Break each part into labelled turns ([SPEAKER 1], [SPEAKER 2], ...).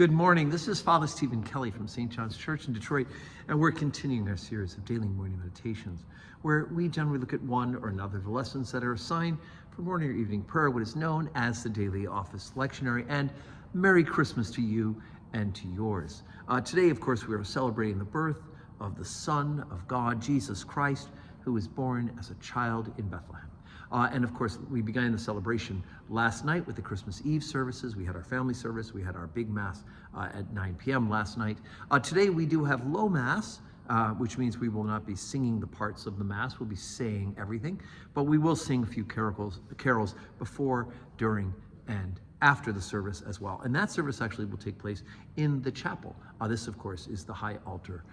[SPEAKER 1] Good morning. This is Father Stephen Kelly from St. John's Church in Detroit, and we're continuing our series of daily morning meditations, where we generally look at one or another of the lessons that are assigned for morning or evening prayer, what is known as the Daily Office Lectionary. And Merry Christmas to you and to yours. Today, of course, we are celebrating the birth of the Son of God, Jesus Christ, who was born as a child in Bethlehem. And of course, we began the celebration last night with the Christmas Eve services. We had our family service. We had our big Mass at 9 p.m. last night. Today we do have low Mass, which means we will not be singing the parts of the Mass. We'll be saying everything, but we will sing a few carols before, during, and after the service as well. And that service actually will take place in the chapel. This, of course, is the high altar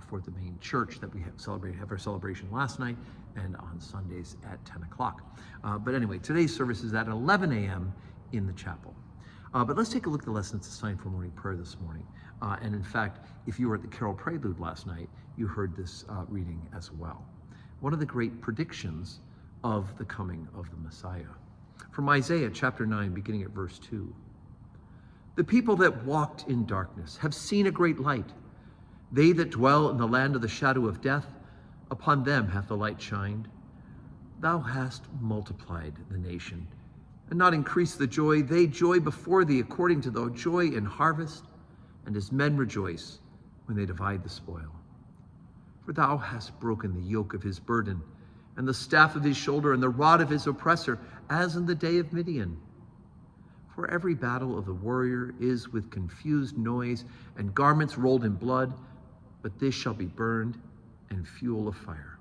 [SPEAKER 1] for the main church that we have our celebration last night and on Sundays at 10 o'clock. But anyway, today's service is at 11 a.m. in the chapel. But let's take a look at the lessons assigned for morning prayer this morning. And in fact, if you were at the Carol Prelude last night, you heard this reading as well. One of the great predictions of the coming of the Messiah. From Isaiah chapter 9, beginning at verse 2. The people that walked in darkness have seen a great light. They that dwell in the land of the shadow of death, upon them hath the light shined. Thou hast multiplied the nation, and not increased the joy. They joy before thee according to the joy in harvest, and as men rejoice when they divide the spoil. For thou hast broken the yoke of his burden, and the staff of his shoulder, and the rod of his oppressor, as in the day of Midian. For every battle of the warrior is with confused noise, and garments rolled in blood, but this shall be burned, and fuel of fire.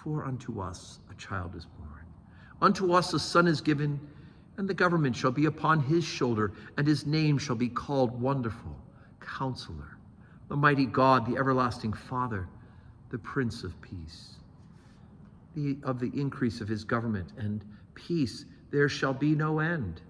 [SPEAKER 1] For unto us a child is born, unto us a son is given, and the government shall be upon his shoulder, and his name shall be called Wonderful, Counselor, the Mighty God, the Everlasting Father, the Prince of Peace. Of the increase of his government and peace there shall be no end,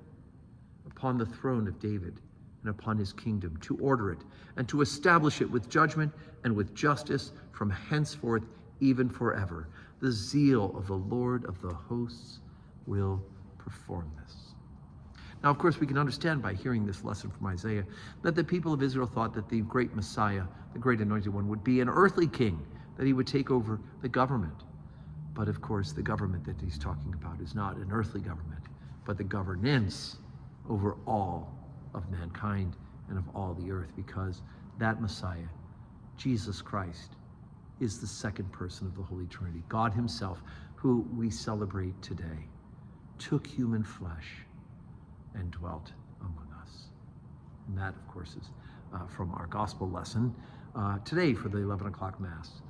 [SPEAKER 1] upon the throne of David and upon his kingdom, to order it and to establish it with judgment and with justice from henceforth even forever. The zeal of the Lord of the hosts will perform this. Now, of course, we can understand by hearing this lesson from Isaiah that the people of Israel thought that the great Messiah, the great anointed one, would be an earthly king, that he would take over the government. But of course, the government that he's talking about is not an earthly government, but the governance over all of mankind and of all the earth, because that Messiah, Jesus Christ, is the second person of the Holy Trinity. God himself, who we celebrate today, took human flesh and dwelt among us. And that, of course, is from our gospel lesson today for the 11 o'clock Mass.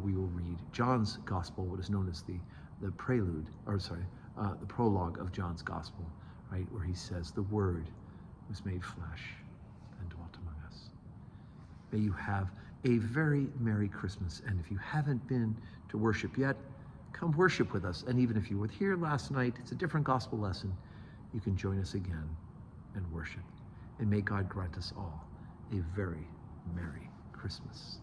[SPEAKER 1] We will read John's Gospel, what is known as the prologue of John's Gospel, right, where he says, the Word was made flesh and dwelt among us. May you have a very Merry Christmas, and if you haven't been to worship yet, come worship with us. And even if you were here last night, it's a different gospel lesson, you can join us again and worship. And may God grant us all a very Merry Christmas.